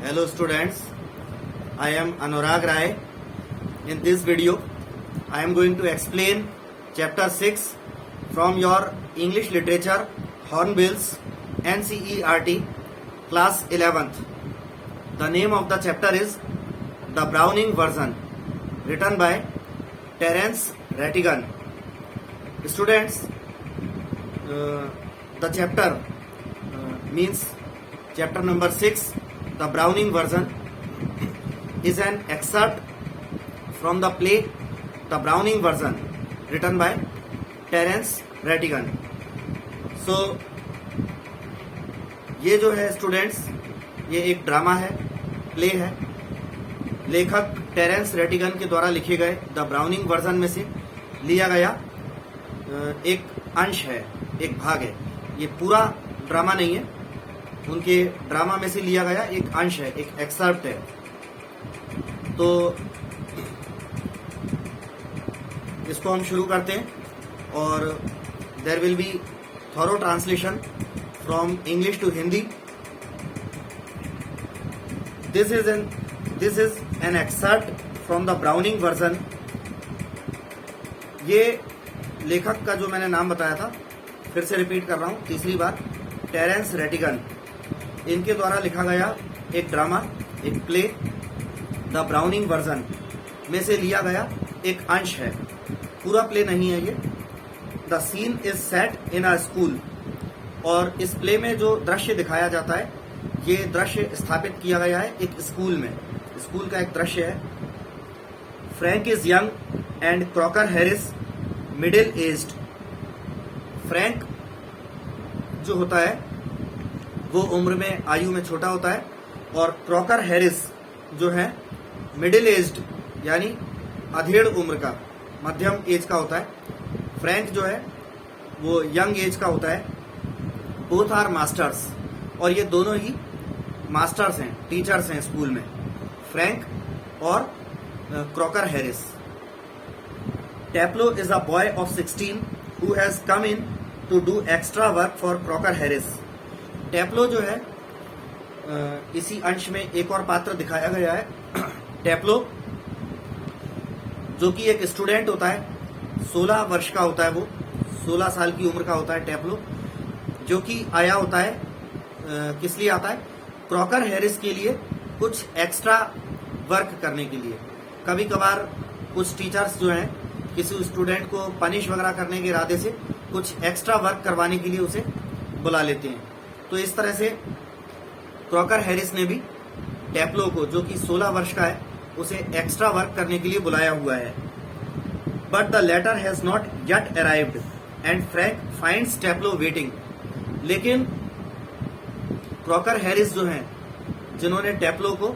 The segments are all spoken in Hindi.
Hello students, I am Anurag Rai. In this video, I am going to explain chapter 6 from your English Literature Hornbills NCERT class 11th. The name of the chapter is The Browning Version, written by Terence Rattigan. Students, the chapter means chapter number 6, The Browning Version, is an excerpt from the play The Browning Version, written by Terence Rattigan. So ये जो है स्टूडेंट्स, ये एक ड्रामा है, प्ले है। लेखक टेरेंस रेटिगन के द्वारा लिखे गए द ब्राउनिंग वर्जन में से लिया गया एक अंश है, एक भाग है। ये पूरा ड्रामा नहीं है, उनके ड्रामा में से लिया गया एक अंश है, एक एक्सर्प्ट है। तो इसको हम शुरू करते हैं और there will be thorough translation from English to Hindi. This is an excerpt from the Browning version. ये लेखक का जो मैंने नाम बताया था, फिर से रिपीट कर रहा हूं तीसरी बार, टेरेंस रेटिगन, इनके द्वारा लिखा गया एक ड्रामा, एक प्ले द ब्राउनिंग वर्जन में से लिया गया एक अंश है, पूरा प्ले नहीं है ये। The scene is set in a school, और इस प्ले में जो दृश्य दिखाया जाता है, ये दृश्य स्थापित किया गया है एक स्कूल में। स्कूल का एक दृश्य है। Frank is young and Crocker Harris middle aged. Frank जो होता है वो उम्र में, आयु में छोटा होता है, और क्रॉकर हैरिस जो है मिडिल एज्ड यानी अधेड़ उम्र का, मध्यम एज का होता है। फ्रैंक जो है वो यंग एज का होता है। बोथ आर मास्टर्स, और ये दोनों ही मास्टर्स हैं, टीचर्स हैं स्कूल में, फ्रैंक और Crocker Harris. Taplow is a boy of 16 who has come in to do extra work for Crocker Harris. Taplow जो है, इसी अंश में एक और पात्र दिखाया गया है। टेप्लो जो कि एक स्टूडेंट होता है, 16 वर्ष का होता है, वो 16 साल की उम्र का होता है टेप्लो, जो कि आया होता है, किस लिए आता है? क्रॉकर हैरिस के लिए कुछ एक्स्ट्रा वर्क करने के लिए। कभी कभार कुछ टीचर्स जो हैं किसी स्टूडेंट को पनिश वगैरह करने के इरादे से कुछ एक्स्ट्रा वर्क करवाने के लिए उसे बुला लेते हैं। तो इस तरह से क्रॉकर हैरिस ने भी टेप्लो को, जो कि 16 वर्ष का है, उसे एक्स्ट्रा वर्क करने के लिए बुलाया हुआ है। But the letter has not yet arrived and Frank finds Taplow waiting. लेकिन क्रॉकर हैरिस जो हैं, जिन्होंने टेप्लो को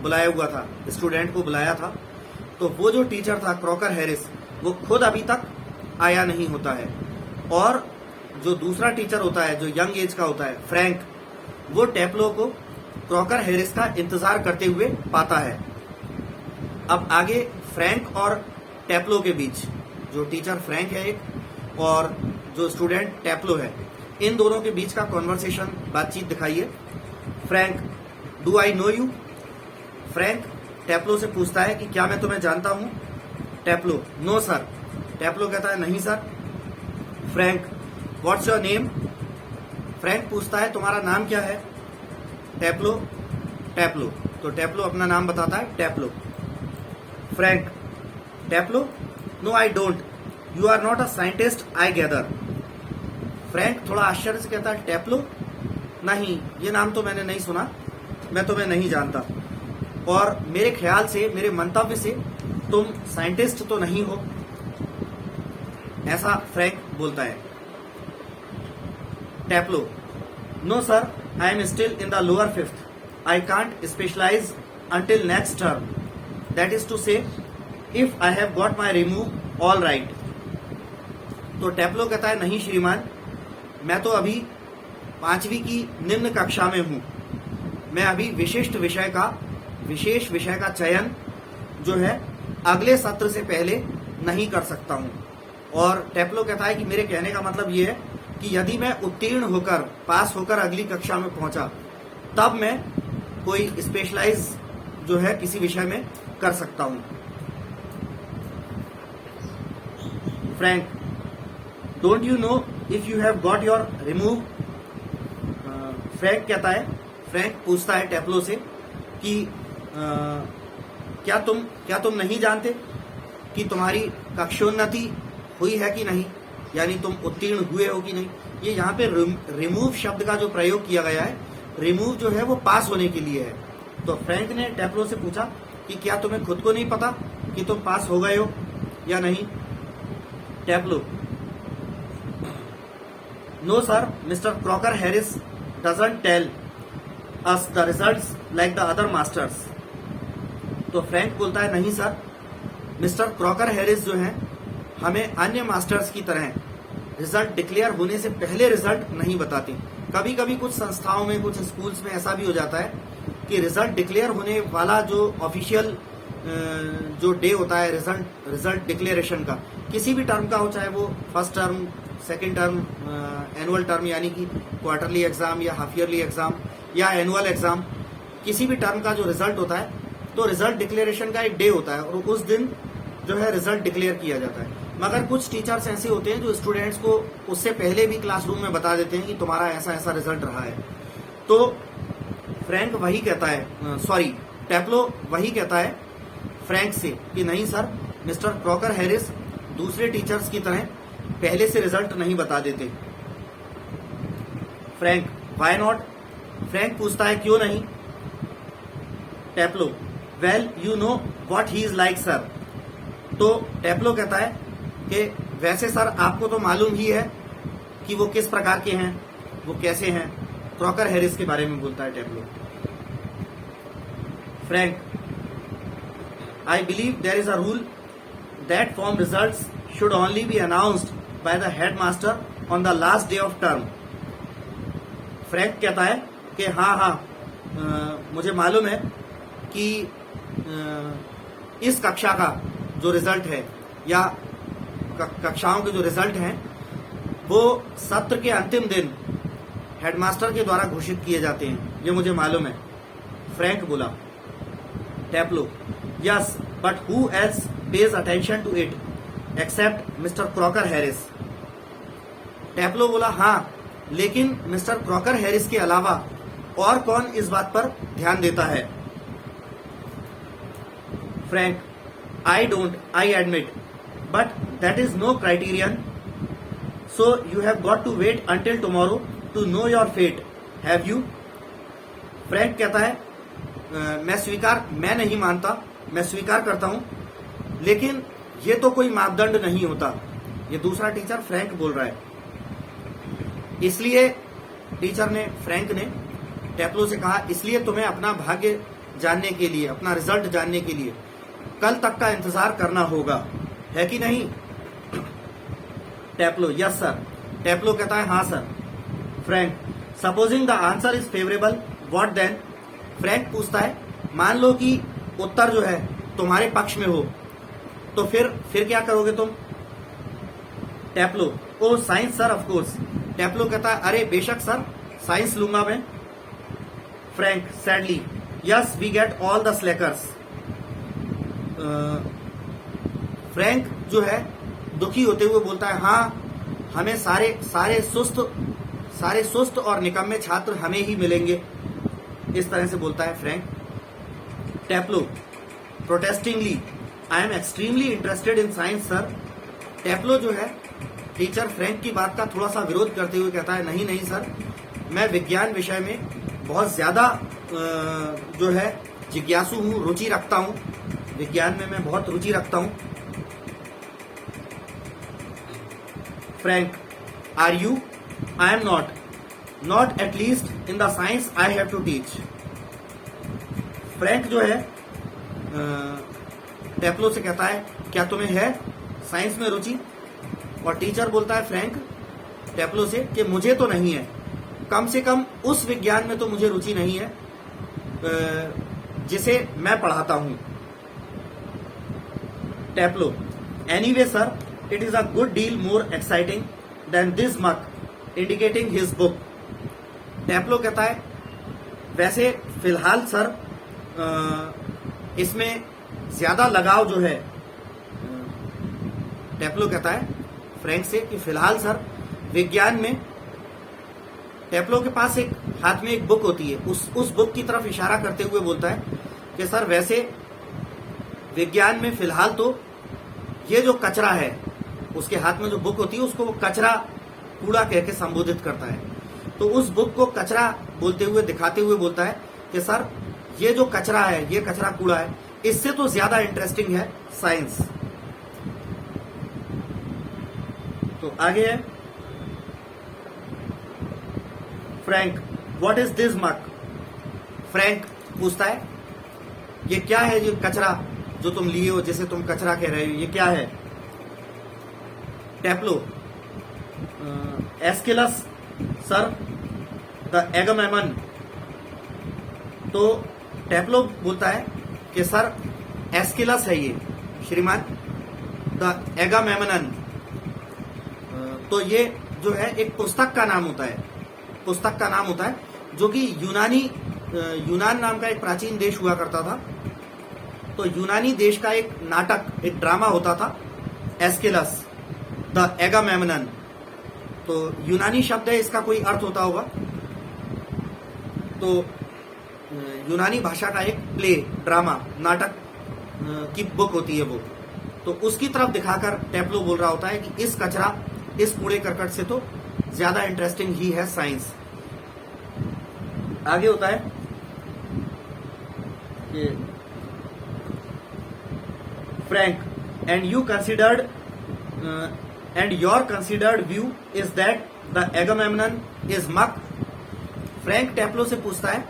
बुलाया हुआ था, स्टूडेंट को बुलाया था, तो वो जो टीचर था क्रॉकर हैरिस, वो खुद अभी तक आया नहीं होता है। और जो दूसरा टीचर होता है, जो यंग एज का होता है, फ्रैंक, वो टेप्लो को क्रॉकर हैरिस का इंतजार करते हुए पाता है। अब आगे फ्रैंक और टेप्लो के बीच, जो टीचर फ्रैंक है एक, और जो स्टूडेंट टेप्लो है, इन दोनों के बीच का कॉन्वर्सेशन, बातचीत दिखाइए। Frank, do I know you? Frank Taplow से पूछता है कि क्या मैं तुम्हें जानता हूं? टेप्लो, नो सर। टेप्लो कहता है नहीं sir. Frank, what's your name? Frank पूछता है तुम्हारा नाम क्या है? टेप्लो, टेप्लो। तो टेप्लो अपना नाम बताता है, Taplow. Frank, Taplow, no I don't, you are not a scientist I gather. Frank थोड़ा आश्चर्य से कहता है, टेप्लो? नहीं, ये नाम तो मैंने नहीं सुना, मैं तुम्हें नहीं जानता, और मेरे ख्याल से, मेरे मंतव्य से, तुम साइंटिस्ट तो नहीं हो, ऐसा फ्रैंक बोलता है। Taplow, no sir, I am still in the lower 5th, I can't specialise until next term, that is to say if I have got my remove all right. तो टेप्लो कहता है नहीं श्रीमान, मैं तो अभी 5वीं की निम्न कक्षा में हूं, मैं अभी विशेष विषय का चयन जो है अगले सत्र से पहले नहीं कर सकता हूं। और टेप्लो कहता है कि मेरे कहने का मतलब ये है कि यदि मैं उत्तीर्ण होकर, पास होकर अगली कक्षा में पहुंचा, तब मैं कोई स्पेशलाइज जो है किसी विषय में कर सकता हूं। Frank, don't you know if you have got your remove. Frank कहता है, फ्रैंक पूछता है टैप्लो से कि क्या तुम नहीं जानते कि तुम्हारी कक्षोन्नति हुई है कि नहीं, यानी तुम उत्तीर्ण हुए हो कि नहीं। ये यहाँ पे रिमूव शब्द का जो प्रयोग किया गया है, रिमूव जो है वो पास होने के लिए है। तो फ्रैंक ने टैप्लो से पूछा कि क्या तुम्हें खुद को नहीं पता कि तुम पास हो गए हो या नहीं। Taplow, no sir, mister Crocker Harris doesn't tell us the results like the other masters. तो फ्रैंक बोलता है, नहीं सर, मिस्टर क्रॉकर हैरिस जो हैं हमें अन्य मास्टर्स की तरह रिजल्ट डिक्लेयर होने से पहले रिजल्ट नहीं बताते। कभी कभी कुछ संस्थाओं में, कुछ स्कूल्स में ऐसा भी हो जाता है कि रिजल्ट डिक्लेयर होने वाला जो ऑफिशियल जो डे होता है रिजल्ट डिक्लेरेशन का, किसी भी टर्म का हो, चाहे वो first term, second term, annual term यानी कि क्वार्टरली एग्जाम या हाफ ईयरली एग्जाम या एनुअल एग्जाम, किसी भी टर्म का जो रिजल्ट होता है, तो रिजल्ट डिक्लेरेशन का एक डे होता है और उस दिन जो है रिजल्ट डिक्लेयर किया जाता है। मगर कुछ टीचर्स ऐसे होते हैं जो स्टूडेंट्स को उससे पहले भी क्लासरूम में बता देते हैं कि तुम्हारा ऐसा ऐसा रिजल्ट रहा है। तो फ्रैंक वही कहता है, टैप्लो वही कहता है फ्रैंक से कि नहीं सर, मिस्टर क्रॉकर हैरिस दूसरे टीचर्स की तरह पहले से रिजल्ट नहीं बता देते। Frank, why not? फ्रैंक पूछता है, क्यों नहीं? Taplow, well you know what he is like sir. तो टैप्लो कहता है कि वैसे सर आपको तो मालूम ही है कि वो किस प्रकार के हैं, वो कैसे हैं। क्रॉकर हैरिस के बारे में बोलता है Taplow. Frank, I believe there is a rule that form results should only be announced by the headmaster on the last day of term. Frank कहता है कि हाँ, मुझे मालूम है कि इस कक्षा का जो रिजल्ट है या कक्षाओं के जो रिजल्ट हैं वो सत्र के अंतिम दिन हेडमास्टर के द्वारा घोषित किए जाते हैं, ये मुझे मालूम है। फ्रैंक बोला। Taplow, yes, but who else pays attention to it except mister Crocker Harris. Taplow बोला, हाँ, लेकिन मिस्टर क्रॉकर हैरिस के अलावा और कौन इस बात पर ध्यान देता है। Frank, I admit, but that is no criterion. So you have got to wait until tomorrow to know your fate. Have you? Frank कहता है, मैं नहीं मानता, मैं स्वीकार करता हूं, लेकिन ये तो कोई मापदंड नहीं होता। ये दूसरा टीचर फ्रैंक बोल रहा है। इसलिए फ्रैंक ने टैप्लो से कहा, इसलिए तुम्हें अपना भाग्य जानने के लिए, अपना रिजल्ट जानने के लिए कल तक का इंतजार करना होगा, है कि नहीं? टैप्लो, यस सर। टैप्लो कहता है, हाँ sir. Frank, supposing the answer is favourable, what then? Frank पूछता है, मान लो कि उत्तर जो है तुम्हारे पक्ष में हो, तो फिर क्या करोगे तुम? Taplow, oh science sir, of course. Taplow कहता है, अरे बेशक सर, साइंस लूंगा मैं। Frank, sadly, yes, we get all the slackers. Frank जो है दुखी होते हुए बोलता है, हाँ, हमें सारे सुस्त और निकम्मे छात्र हमें ही मिलेंगे। इस तरह से बोलता है Frank. Taplow, protestingly, I am extremely interested in science sir. Taplow जो है टीचर फ्रैंक की बात का थोड़ा सा विरोध करते हुए कहता है, नहीं सर, मैं विज्ञान विषय में बहुत ज्यादा जो है जिज्ञासु हूं, रुचि रखता हूं, विज्ञान में मैं बहुत रुचि रखता हूं। Frank, are you? I am not at least in the science I have to teach. Frank जो है टैप्लो से कहता है, क्या तुम्हें है साइंस में रुचि? और टीचर बोलता है फ्रैंक टैप्लो से कि मुझे तो नहीं है, कम से कम उस विज्ञान में तो मुझे रुचि नहीं है जिसे मैं पढ़ाता हूं। Taplow, anyway sir, it is a good deal more exciting than this muck, indicating his book. Taplow कहता है, वैसे फिलहाल सर इसमें ज्यादा लगाव जो है टेप्लो कहता है फ्रैंक से कि फिलहाल सर विज्ञान में टेप्लो के पास एक हाथ में एक बुक होती है, उस बुक की तरफ इशारा करते हुए बोलता है कि सर वैसे विज्ञान में फिलहाल तो ये जो कचरा है, उसके हाथ में जो बुक होती है उसको वो कचरा कूड़ा कह के संबोधित करता है। तो उस बुक को कचरा बोलते हुए दिखाते हुए बोलता है कि सर ये जो कचरा है, ये कचरा कूड़ा है, इससे तो ज्यादा इंटरेस्टिंग है साइंस। तो आगे है फ्रैंक, व्हाट इज दिस मक? फ्रैंक पूछता है ये क्या है, ये कचरा जो तुम लिए हो, जिसे तुम कचरा कह रहे हो, ये क्या है? टेप्लो, एस्किलस सर द एगामेमन। तो टेप्लो बोलता है कि सर एस्किलस है ये श्रीमान, द एगामेमनन। तो ये जो है एक पुस्तक का नाम होता है, पुस्तक का नाम होता है जो कि यूनान नाम का एक प्राचीन देश हुआ करता था। तो यूनानी देश का एक नाटक, एक ड्रामा होता था एस्किलस द एगामेमनन। तो यूनानी शब्द है, इसका कोई अर्थ होता होगा। तो यूनानी भाषा का एक प्ले, ड्रामा, नाटक की बुक होती है वो। तो उसकी तरफ दिखाकर टेप्लो बोल रहा होता है कि इस कचरा, इस कूड़े करकट से तो ज्यादा इंटरेस्टिंग ही है साइंस। आगे होता है कि Frank, and you considered and your considered view is that the Agamemnon is muck. Frank Taplow से पूछता है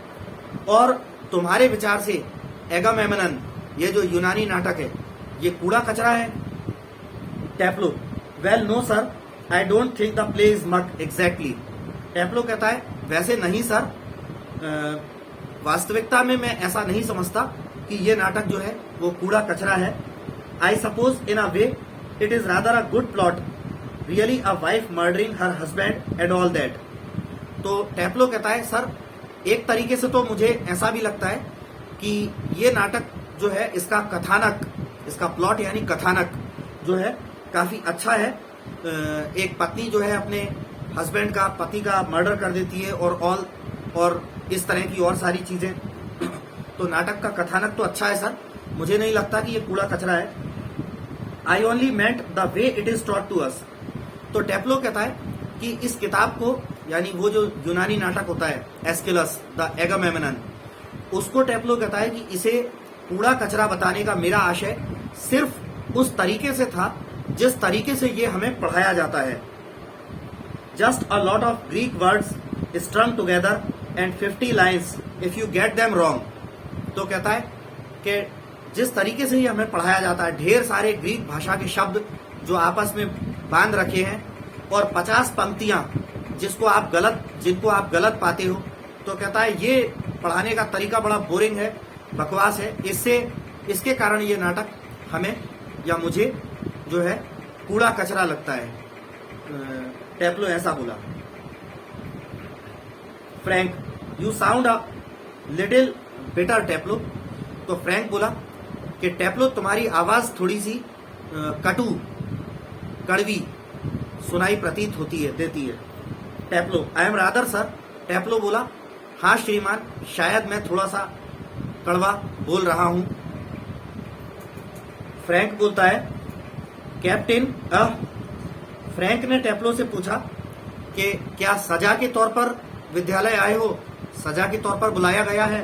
और तुम्हारे विचार से एगामेमनन, ये जो यूनानी नाटक है, ये कूड़ा कचरा है? Taplow, well no sir, I don't think the play is muck exactly. Taplow कहता है वैसे नहीं सर, वास्तविकता में मैं ऐसा नहीं समझता कि ये नाटक जो है वो कूड़ा कचरा है। I suppose in a way it is rather a good plot, really a wife murdering her husband and all that. तो टेप्लो कहता है सर एक तरीके से तो मुझे ऐसा भी लगता है कि ये नाटक जो है, इसका कथानक, इसका प्लॉट यानी कथानक जो है काफी अच्छा है। एक पत्नी जो है अपने हस्बैंड का, पति का मर्डर कर देती है और इस तरह की और सारी चीजें। तो नाटक का कथानक तो अच्छा है सर, मुझे नहीं लगता कि ये कूड़ा कचरा है। I only meant the way it is taught to us. तो टेप्लो कहता है कि इस किताब को, यानी वो जो यूनानी नाटक होता है एस्किलस द एगामेमनन, उसको टेप्लो कहता है कि इसे कूड़ा कचरा बताने का मेरा आशय सिर्फ उस तरीके से था जिस तरीके से ये हमें पढ़ाया जाता है। Just a lot of Greek words स्ट्रंग together and 50 lines if you get them wrong. तो कहता है कि जिस तरीके से ये हमें पढ़ाया जाता है, ढेर सारे ग्रीक भाषा के शब्द जो आपस में बांध रखे हैं और 50 पंक्तियां जिनको आप गलत पाते हो। तो कहता है ये पढ़ाने का तरीका बड़ा बोरिंग है, बकवास है, इसके कारण ये नाटक हमें या मुझे जो है कूड़ा कचरा लगता है। टेप्लो ऐसा बोला। Frank, you sound a little bitter Taplow. तो फ्रैंक बोला कि टेप्लो तुम्हारी आवाज थोड़ी सी कटु, कड़वी सुनाई प्रतीत होती है, देती है। टेप्लो, आई एम रादर सर। टेप्लो बोला हाँ श्रीमान, शायद मैं थोड़ा सा कड़वा बोल रहा हूं। फ्रैंक बोलता है कैप्टन, फ्रैंक ने टेप्लो से पूछा कि क्या सजा के तौर पर विद्यालय आए हो, सजा के तौर पर बुलाया गया है?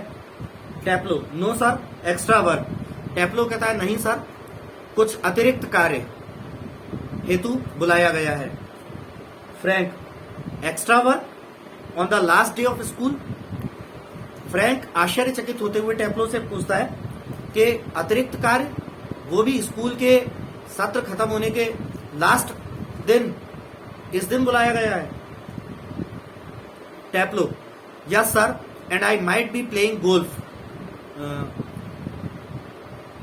Taplow, no sir, extra work. टेप्लो कहता है नहीं सर, कुछ अतिरिक्त कार्य हेतु बुलाया गया है। Frank, extra work on the last day of school? Frank आश्चर्यचकित होते हुए टेप्लो से पूछता है कि अतिरिक्त कार्य, वो भी स्कूल के सत्र खत्म होने के लास्ट दिन, इस दिन बुलाया गया है? Taplow, yes sir, and I might be playing golf.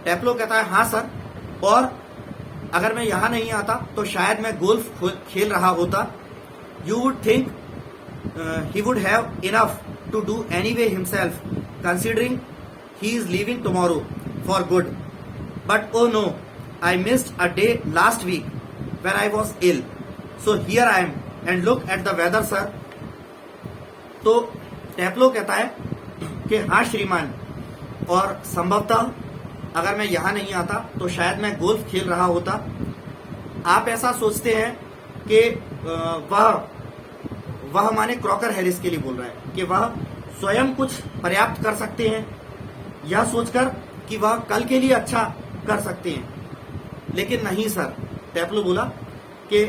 Taplow कहता है हाँ सर, और अगर मैं यहां नहीं आता तो शायद मैं गोल्फ खेल रहा होता। You would think he would have enough to do anyway himself, considering he is leaving tomorrow for good. But oh no, I missed a day last week when I was ill. So here I am and look at the weather, sir. तो टैप्लो कहता है कि हाँ श्रीमान, और संभवतः अगर मैं यहाँ नहीं आता तो शायद मैं गोल्फ खेल रहा होता। आप ऐसा सोचते हैं कि वह माने क्रॉकर हैरिस के लिए बोल रहा है कि वह स्वयं कुछ पर्याप्त कर सकते हैं, यह सोचकर कि वह कल के लिए अच्छा कर सकते हैं। लेकिन नहीं सर, टैप्लो बोला कि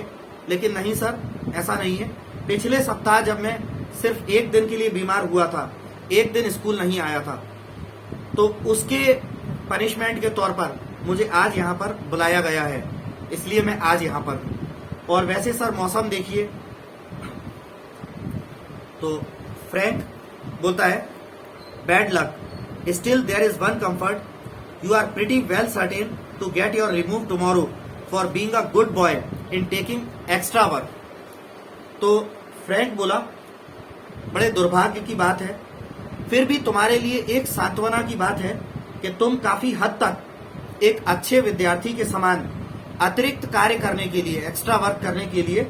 लेकिन नहीं सर, ऐसा नहीं है। पिछले सप्ताह जब मैं सिर्फ एक दिन के लिए बीमार हुआ था, एक दिन स्कूल नहीं आया था, तो उसके पनिशमेंट के तौर पर मुझे आज यहाँ पर बुलाया गया है, इसलिए मैं आज यहाँ पर हूँ। और वैसे सर मौसम देखिए। तो फ्रैंक बोलता है bad luck, still there is one comfort, you are pretty well certain to get your remove tomorrow for being a good boy in taking extra work. तो फ्रैंक बोला बड़े दुर्भाग्य की बात है, फिर भी तुम्हारे लिए एक सांत्वना की बात है कि तुम काफी हद तक एक अच्छे विद्यार्थी के समान अतिरिक्त कार्य करने के लिए, एक्स्ट्रा वर्क करने के लिए,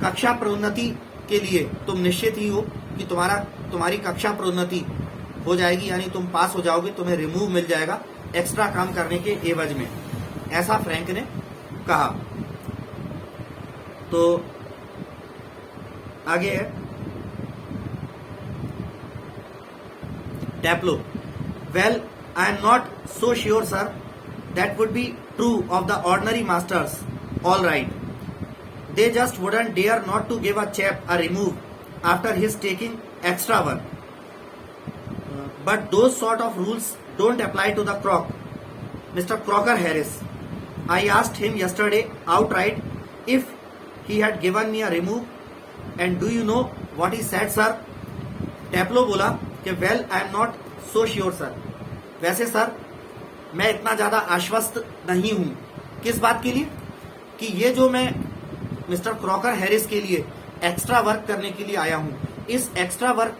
कक्षा प्रोन्नति के लिए तुम निश्चित ही हो कि तुम्हारी कक्षा प्रोन्नति हो जाएगी, यानी तुम पास हो जाओगे, तुम्हें रिमूव मिल जाएगा एक्स्ट्रा काम करने के एवज में, ऐसा फ्रैंक ने कहा। तो आगे है Taplow, well I am not so sure sir, that would be true of the ordinary masters, all right, they just wouldn't dare not to give a chap a remove after his taking extra work. But those sort of rules don't apply to the Croc, Mr. Crocker Harris. I asked him yesterday outright if he had given me a remove, and do you know what he said, sir? टैप्लो बोला कि well, I am not so sure, sir. वैसे सर मैं इतना ज्यादा आश्वस्त नहीं हूं। किस बात के लिए? कि ये जो मैं मिस्टर क्रॉकर हैरिस के लिए एक्स्ट्रा वर्क करने के लिए आया हूं, इस एक्स्ट्रा वर्क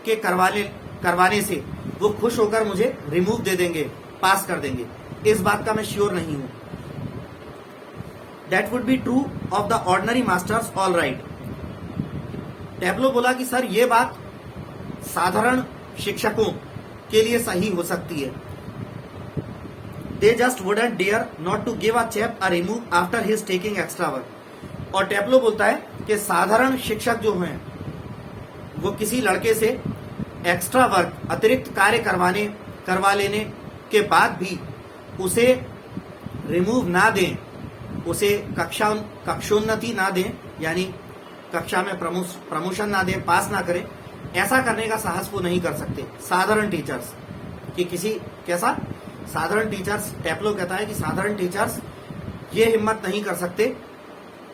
के करवाने से वो खुश होकर मुझे रिमूव दे देंगे, पास कर देंगे, इस बात का मैं श्योर नहीं हूं। That would be true of the ordinary masters, all right. Taplow बोला कि सर ये बात साधारण शिक्षकों के लिए सही हो सकती है। They just wouldn't dare not to give a chap a remove after his taking extra work. और टैप्लो बोलता है कि साधारण शिक्षक जो हैं वो किसी लड़के से एक्स्ट्रा वर्क, अतिरिक्त कार्य करवा लेने के बाद भी उसे रिमूव ना दें, उसे कक्षोन्नति ना दें, यानी कक्षा में प्रमोशन ना दें, पास ना करें, ऐसा करने का साहस वो नहीं कर सकते साधारण टीचर्स। कि किसी कैसा साधारण टीचर्स, टैप्लो कहता है कि साधारण टीचर्स ये हिम्मत नहीं कर सकते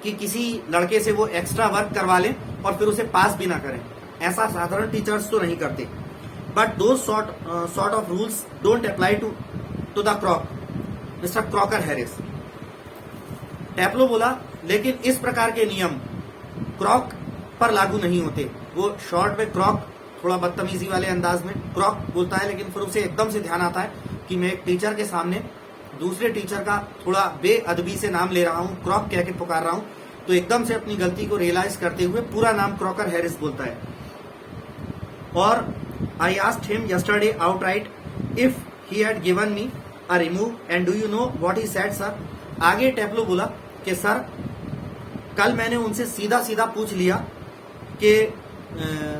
कि किसी लड़के से वो एक्स्ट्रा वर्क करवा लें और फिर उसे पास भी ना करें, ऐसा साधारण टीचर्स तो नहीं करते। But those sort of rules don't apply to the Crock, mister Crocker Harris. Taplow बोला लेकिन इस प्रकार के नियम क्रॉक पर लागू नहीं होते। वो शॉर्ट में क्रॉक, थोड़ा बदतमीजी वाले अंदाज में क्रॉक बोलता है, लेकिन फिर उसे एकदम से ध्यान आता है कि मैं एक टीचर के सामने दूसरे टीचर का थोड़ा बेअदबी से नाम ले रहा हूं, क्रॉक कह के पुकार रहा हूं, तो एकदम से अपनी गलती को रियलाइज करते हुए पूरा नाम क्रॉकर हैरिस बोलता है। और I asked him yesterday outright if he had given me a remove, and do you know what he said, sir. आगे टैप्लो बोला कि सर कल मैंने उनसे सीधा सीधा पूछ लिया कि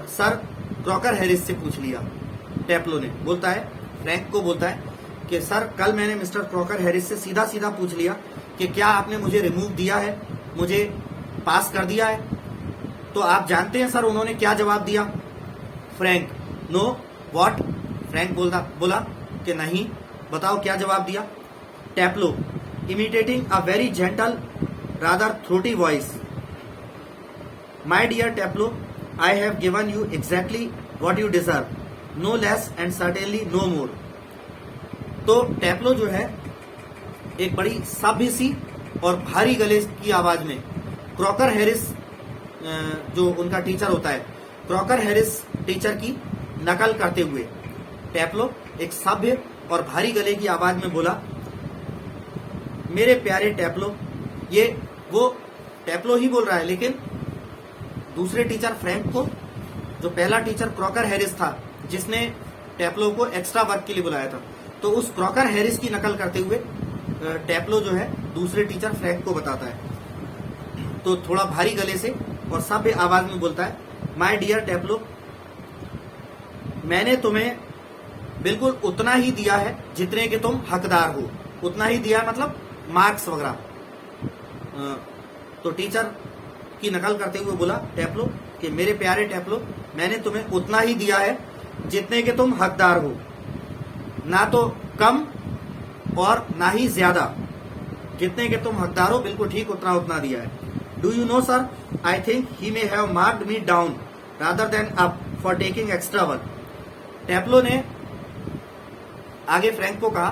सर क्रॉकर हैरिस से पूछ लिया। टैप्लो ने बोलता है, फ्रैंक को बोलता है कि सर कल मैंने मिस्टर क्रॉकर हैरिस से सीधा सीधा पूछ लिया कि क्या आपने मुझे रिमूव दिया है, मुझे पास कर दिया है। तो आप जानते हैं सर उन्होंने क्या जवाब दिया? Frank, know what? फ्रैंक बोला कि नहीं, बताओ क्या जवाब दिया? Taplow, imitating a very gentle rather throaty voice, my dear Taplow, I have given you exactly what you deserve, no less and certainly no more. तो टैप्लो जो है एक बड़ी सभ्य सी और भारी गले की आवाज में क्रॉकर हैरिस, जो उनका टीचर होता है, क्रॉकर हैरिस टीचर की नकल करते हुए। टेप्लो एक सभ्य और भारी गले की आवाज में बोला, मेरे प्यारे टेप्लो। ये वो टेप्लो ही बोल रहा है, लेकिन दूसरे टीचर फ्रैंक को, जो पहला टीचर क्रॉकर हैरिस था जिसने टेप्लो को एक्स्ट्रा वर्क के लिए बुलाया था, तो उस क्रॉकर हैरिस की नकल करते हुए टेप्लो जो है दूसरे टीचर फ्रैंक को बताता है। तो थोड़ा भारी गले से और सभ्य आवाज में बोलता है, माय डियर टेप्लो, मैंने तुम्हें बिल्कुल उतना ही दिया है जितने के तुम हकदार हो। उतना ही दिया मतलब मार्क्स वगैरह। तो टीचर की नकल करते हुए बोला टेप्लो कि मेरे प्यारे टेप्लो, मैंने तुम्हें उतना ही दिया है जितने के तुम हकदार हो, ना तो कम और ना ही ज्यादा। जितने के तुम हकदार हो बिल्कुल ठीक उतना दिया है। Do you know sir, I think he may have marked me down rather than up for taking extra work. Taplow ने आगे फ्रैंक को कहा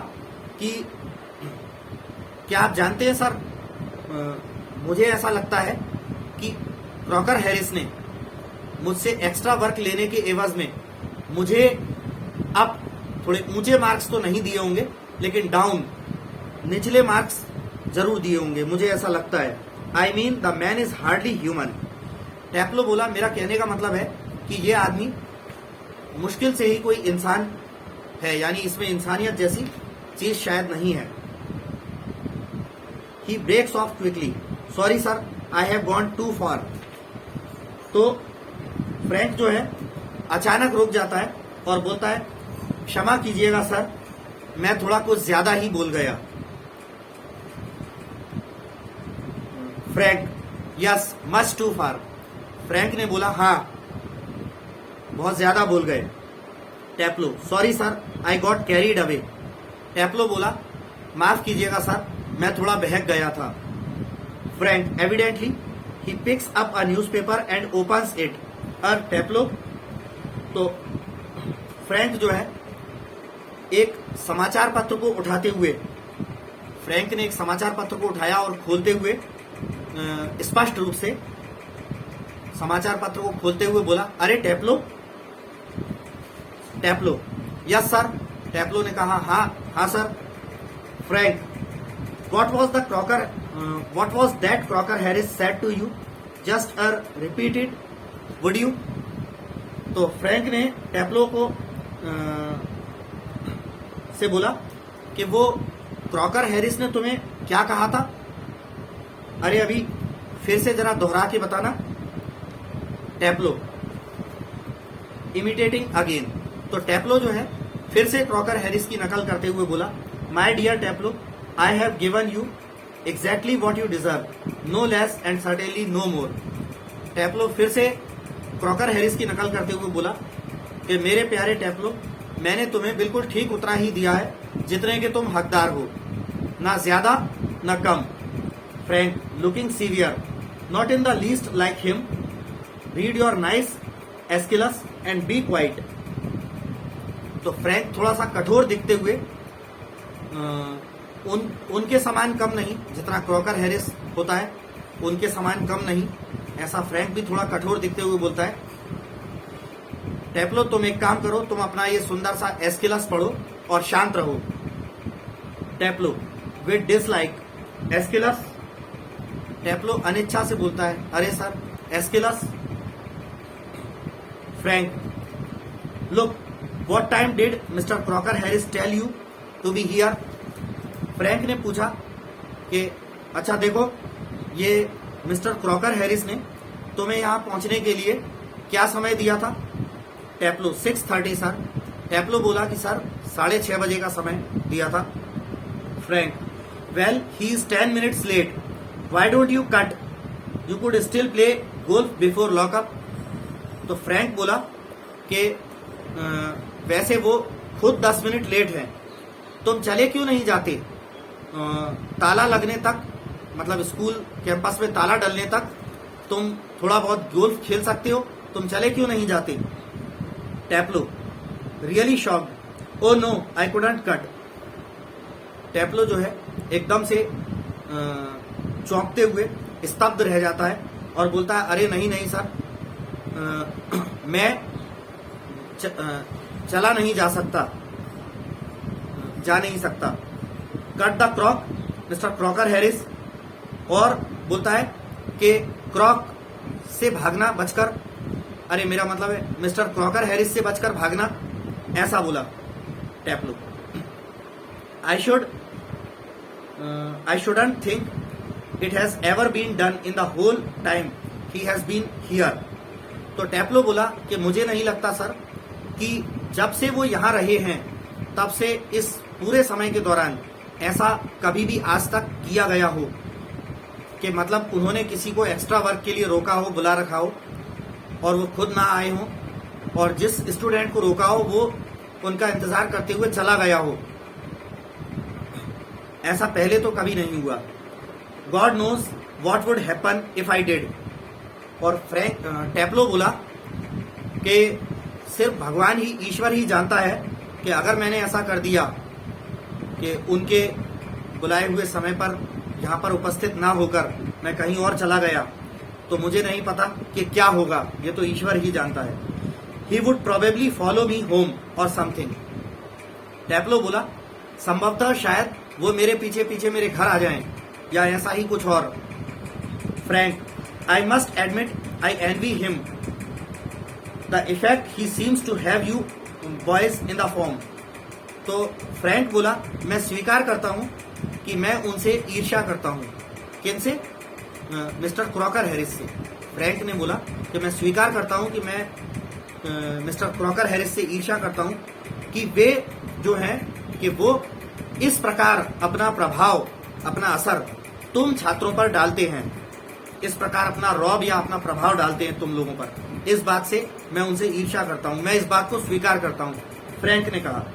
कि क्या आप जानते हैं सर, मुझे ऐसा लगता है कि क्रॉकर हैरिस ने मुझसे एक्स्ट्रा वर्क लेने के एवज में मुझे अब थोड़े ऊंचे मार्क्स तो नहीं दिए होंगे, लेकिन डाउन निचले मार्क्स जरूर दिए होंगे, मुझे ऐसा लगता है। I mean the man is hardly human. Taplow बोला, मेरा कहने का मतलब है कि ये आदमी मुश्किल से ही कोई इंसान है, यानी इसमें इंसानियत जैसी चीज शायद नहीं है। He breaks off quickly, sorry sir, I have gone too far. तो फ्रैंक जो है अचानक रुक जाता है और बोलता है, क्षमा कीजिएगा सर, मैं थोड़ा कुछ ज्यादा ही बोल गया। Frank, yes much too far. Frank ने बोला, हाँ बहुत ज्यादा बोल गए। Taplow, sorry sir, I got carried away. Taplow बोला, माफ कीजिएगा सर, मैं थोड़ा बहक गया था। Frank, evidently he picks up a newspaper and opens it. और टेप्लो, तो फ्रैंक जो है एक समाचार पत्र को उठाते हुए, फ्रैंक ने एक समाचार पत्र को उठाया और खोलते हुए स्पष्ट रूप से समाचार पत्र को खोलते हुए बोला, अरे टेप्लो। टेप्लो, यस सर। टेप्लो ने कहा, हाँ sir. Frank, what was that Crocker Harris said to you? Just repeat it, would you? तो फ्रैंक ने टेप्लो को से बोला कि वो क्रॉकर हैरिस ने तुम्हें क्या कहा था, अरे अभी फिर से जरा दोहरा के बताना। टेप्लो, इमिटेटिंग अगेन। तो टेप्लो जो है फिर से क्रॉकर हैरिस की नकल करते हुए बोला, my dear Taplow, I have given you exactly what you deserve, no less and certainly no more. Taplow फिर से क्रॉकर हैरिस की नकल करते हुए बोला कि मेरे प्यारे टेप्लो, मैंने तुम्हें बिल्कुल ठीक उतना ही दिया है जितने के तुम हकदार हो, ना ज्यादा ना कम। Frank, looking severe, not in the least like him, read your nice Aeschylus and be quiet. तो फ्रैंक थोड़ा सा कठोर दिखते हुए, उनके समान कम नहीं, जितना क्रॉकर हैरिस होता है उनके समान कम नहीं, ऐसा फ्रैंक भी थोड़ा कठोर दिखते हुए बोलता है। टेप्लो, तुम एक काम करो, तुम अपना ये सुंदर सा एस्किलस पढ़ो और शांत रहो। Taplow, with dislike, Aeschylus. Taplow अनिच्छा से बोलता है, अरे sir Aeschylus. Frank, look, what time did Mr Crocker Harris tell you to be here? Frank ने पूछा कि अच्छा देखो, ये मिस्टर क्रॉकर हैरिस ने तुम्हें यहां पहुंचने के लिए क्या समय दिया था? टेप्लो, 6:30 सर। टेप्लो बोला कि सर 6:30 बजे का समय दिया था। Frank, well he is 10 minutes late, why don't you cut, you could still play golf before lockup. तो फ्रैंक बोला कि वैसे वो खुद 10 मिनट लेट है, तुम चले क्यों नहीं जाते? ताला लगने तक, मतलब स्कूल कैंपस में ताला डलने तक तुम थोड़ा बहुत गोल्फ खेल सकते हो, तुम चले क्यों नहीं जाते? Taplow, really shocked, oh no I couldn't cut. Taplow जो है एकदम से चौंकते हुए स्तब्ध रह जाता है और बोलता है, अरे नहीं नहीं सर, मैं चला नहीं जा सकता, जा नहीं सकता। Cut the Crock, mister Crocker Harris. और बोलता है कि क्रॉक से भागना, बचकर, अरे मेरा मतलब है मिस्टर क्रॉकर हैरिस से बचकर भागना, ऐसा बोला टेप्लो। I shouldn't think it has ever been done in the whole time he has been here। तो टेप्लो बोला कि मुझे नहीं लगता सर कि जब से वो यहाँ रहे हैं तब से इस पूरे समय के दौरान ऐसा कभी भी आज तक किया गया हो, कि मतलब उन्होंने किसी को एक्स्ट्रा वर्क के लिए रोका हो, बुला रखा हो और वो खुद ना आए हो, और जिस स्टूडेंट को रोका हो वो उनका इंतजार करते हुए चला गया हो। ऐसा पहले तो कभी नहीं हुआ। God knows what would happen if I did. और टेप्लो बोला कि सिर्फ भगवान ही, ईश्वर ही जानता है कि अगर मैंने ऐसा कर दिया कि उनके बुलाए हुए समय पर यहाँ पर उपस्थित ना होकर मैं कहीं और चला गया, तो मुझे नहीं पता कि क्या होगा, ये तो ईश्वर ही जानता है। He would probably follow me home और समथिंग। टेप्लो बोला संभवतः शायद वो मेरे पीछे पीछे मेरे घर आ जाएं, या ऐसा ही कुछ और। Frank, I must admit I envy him the effect he seems to have you boys in the form. तो फ्रैंक बोला मैं स्वीकार करता हूं कि मैं उनसे ईर्ष्या करता हूं। किनसे? मिस्टर क्रॉकर हैरिस से। फ्रैंक ने बोला कि मैं स्वीकार करता हूं कि मैं मिस्टर क्रॉकर हैरिस से ईर्ष्या करता हूं कि वे जो हैं कि वो इस प्रकार अपना प्रभाव, अपना असर तुम छात्रों पर डालते हैं, इस प्रकार अपना रौब या अपना प्रभाव डालते हैं तुम लोगों पर। इस बात से मैं उनसे ईर्ष्या करता हूं, मैं इस बात को स्वीकार करता हूं। फ्रैंक ने कहा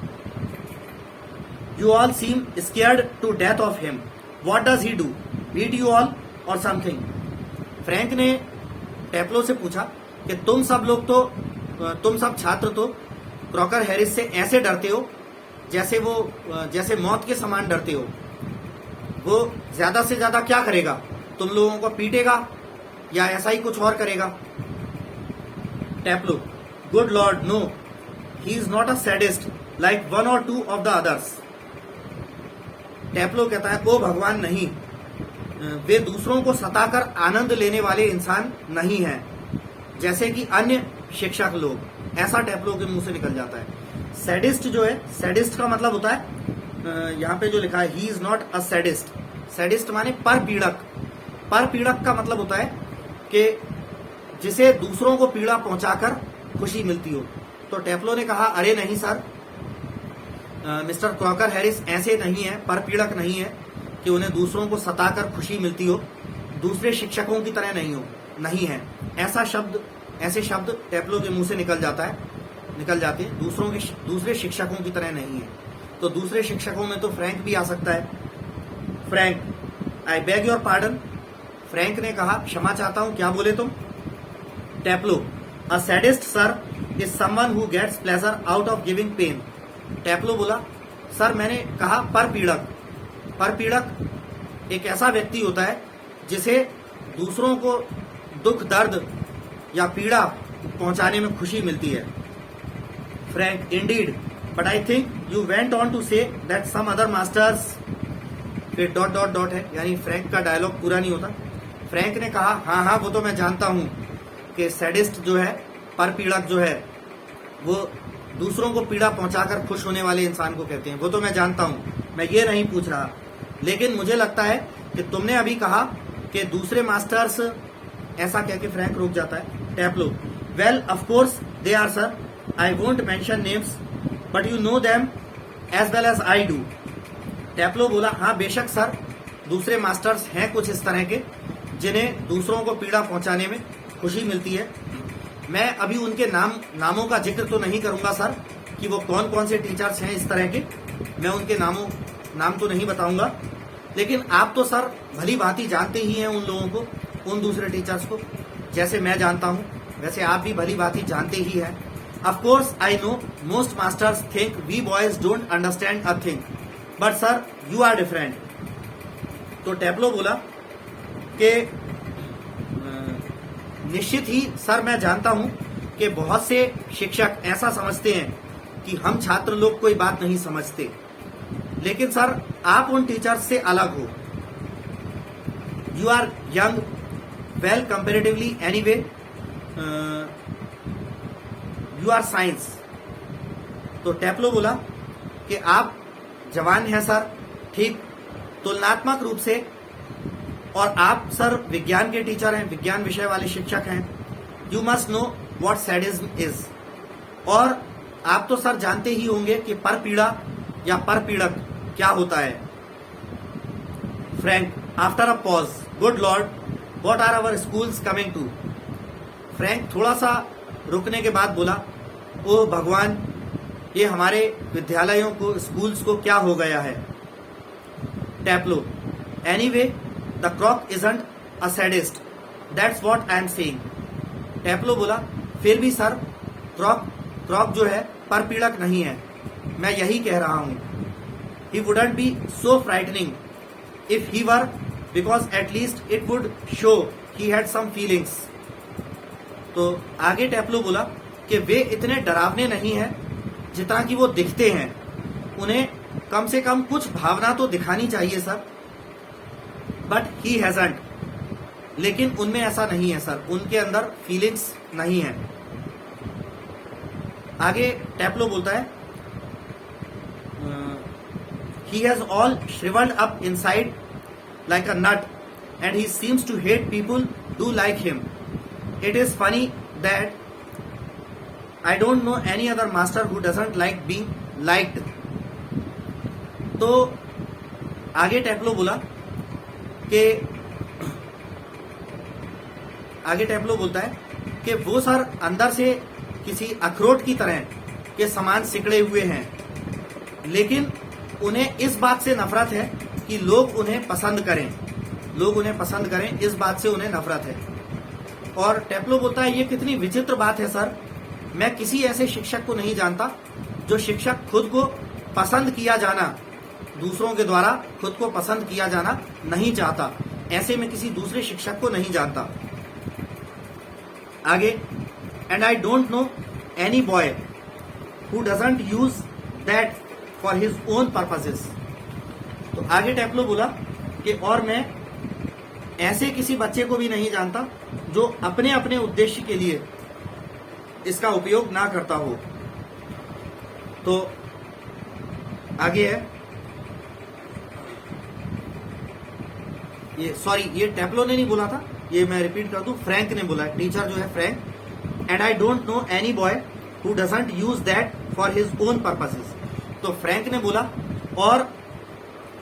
you all seem scared to death of him, what does he do, beat you all or something. फ्रैंक ने टेप्लो से पूछा कि तुम सब छात्र तो क्रॉकर हैरिस से ऐसे डरते हो जैसे मौत के समान डरते हो। वो ज्यादा से ज्यादा क्या करेगा, तुम लोगों को पीटेगा या ऐसा ही कुछ और करेगा। Taplow, good lord no, he is not a sadist like one or two of the others. Taplow कहता है ओ भगवान नहीं, वे दूसरों को सताकर आनंद लेने वाले इंसान नहीं हैं जैसे कि अन्य शिक्षक लोग। ऐसा टेप्लो के मुंह से निकल जाता है। सैडिस्ट जो है, सैडिस्ट का मतलब होता है, यहाँ पे जो लिखा है ही is not a sadist. Sadist माने पर पीड़क। पर पीड़क का मतलब होता है कि जिसे दूसरों को पीड़ा पहुंचाकर खुशी मिलती हो। तो टेप्लो ने कहा अरे नहीं सर, मिस्टर क्रॉकर हैरिस ऐसे नहीं है, पर पीड़क नहीं है कि उन्हें दूसरों को सताकर खुशी मिलती हो, दूसरे शिक्षकों की तरह नहीं है। ऐसे शब्द टेप्लो के मुंह से निकल जाते हैं, दूसरे शिक्षकों की तरह नहीं है। तो दूसरे शिक्षकों में तो फ्रैंक भी आ सकता है। Frank, I beg your pardon. Frank ने कहा क्षमा चाहता हूं, क्या बोले तुम? Taplow, a sadist sir is someone who gets pleasure out of giving pain. Taplow बोला सर मैंने कहा पर पीड़क एक ऐसा व्यक्ति होता है जिसे दूसरों को दुख, दर्द या पीड़ा पहुंचाने में खुशी मिलती है। Frank, indeed, but I think you went on to say that some other masters, फिर डॉट डॉट डॉट है, यानी फ्रैंक का डायलॉग पूरा नहीं होता। फ्रैंक ने कहा हाँ वो तो मैं जानता हूं कि सैडिस्ट जो है, पर पीड़क जो है, वो दूसरों को पीड़ा पहुंचाकर खुश होने वाले इंसान को कहते हैं, वो तो मैं जानता हूं, मैं ये नहीं पूछ रहा। लेकिन मुझे लगता है कि तुमने अभी कहा कि दूसरे मास्टर्स, ऐसा कह के फ्रैंक रुक जाता है। Taplow, well of course they are sir, I won't mention names but you know them as well as I do. Taplow बोला हाँ बेशक सर, दूसरे मास्टर्स हैं कुछ इस तरह के जिन्हें दूसरों को पीड़ा पहुंचाने में खुशी मिलती है। मैं अभी उनके नामों का जिक्र तो नहीं करूंगा सर कि वो कौन कौन से टीचर्स हैं इस तरह के, मैं उनके नाम तो नहीं बताऊंगा। लेकिन आप तो सर भली भांति जानते ही हैं उन लोगों को, उन दूसरे टीचर्स को, जैसे मैं जानता हूं वैसे आप भी भली भांति जानते ही हैं। Of course I know most masters think we boys don't understand a thing, but sir you are different. तो टेप्लो बोला कि निश्चित ही सर मैं जानता हूं कि बहुत से शिक्षक ऐसा समझते हैं कि हम छात्र लोग कोई बात नहीं समझते, लेकिन सर आप उन टीचर्स से अलग हो। You are young, well comparatively anyway, you are science. तो टैपलो बोला कि आप जवान हैं सर, ठीक, तुलनात्मक रूप से, और आप सर विज्ञान के टीचर हैं, विज्ञान विषय वाले शिक्षक हैं। You must know what sadism is. और आप तो सर जानते ही होंगे कि परपीड़ा या परपीड़क क्या होता है। Frank after a pause, good lord, what are our schools coming to. Frank थोड़ा सा रुकने के बाद बोला, ओ भगवान, ये हमारे विद्यालयों को, स्कूल्स को क्या हो गया है। Taplow, anyway the Crock isn't a sadist, that's what I am saying. Taplow बोला, फिर भी सर क्रॉक जो है परपीड़क नहीं है, मैं यही कह रहा हूं। He wouldn't be so frightening if he were, because at least it would show he had some feelings. तो आगे टैपलो बोला कि वे इतने डरावने नहीं हैं जितना कि वो दिखते हैं, उन्हें कम से कम कुछ भावना तो दिखानी चाहिए सर। बट ही हैजंट, लेकिन उनमें ऐसा नहीं है सर, उनके अंदर फीलिंग्स नहीं है। आगे टैपलो बोलता है, he has all shrivelled up inside like a nut and he seems to hate people do like him. It is funny that I don't know any other master who doesn't like being liked. तो आगे टैपलो बोलता है कि वो सर अंदर से किसी अखरोट की तरह के समान सिकड़े हुए हैं, लेकिन उन्हें इस बात से नफरत है कि लोग उन्हें पसंद करें, इस बात से उन्हें नफरत है। और टैपलो बोलता है, ये कितनी विचित्र बात है सर, मैं किसी ऐसे शिक्षक को नहीं जानता जो शिक्षक खुद को पसंद किया जाना, दूसरों के द्वारा खुद को पसंद किया जाना नहीं चाहता। ऐसे में किसी दूसरे शिक्षक को नहीं जानता। आगे, and I don't know any boy who doesn't use that for his own purposes. तो आगे टैपलो बोला कि और मैं ऐसे किसी बच्चे को भी नहीं जानता जो अपने अपने उद्देश्य के लिए इसका उपयोग ना करता हो। तो आगे है, ये टैपलो ने नहीं बोला था, ये मैं रिपीट कर दूं, फ्रैंक ने बोला, टीचर जो है Frank. And I don't know any boy who doesn't use that for his own purposes. तो फ्रैंक ने बोला, और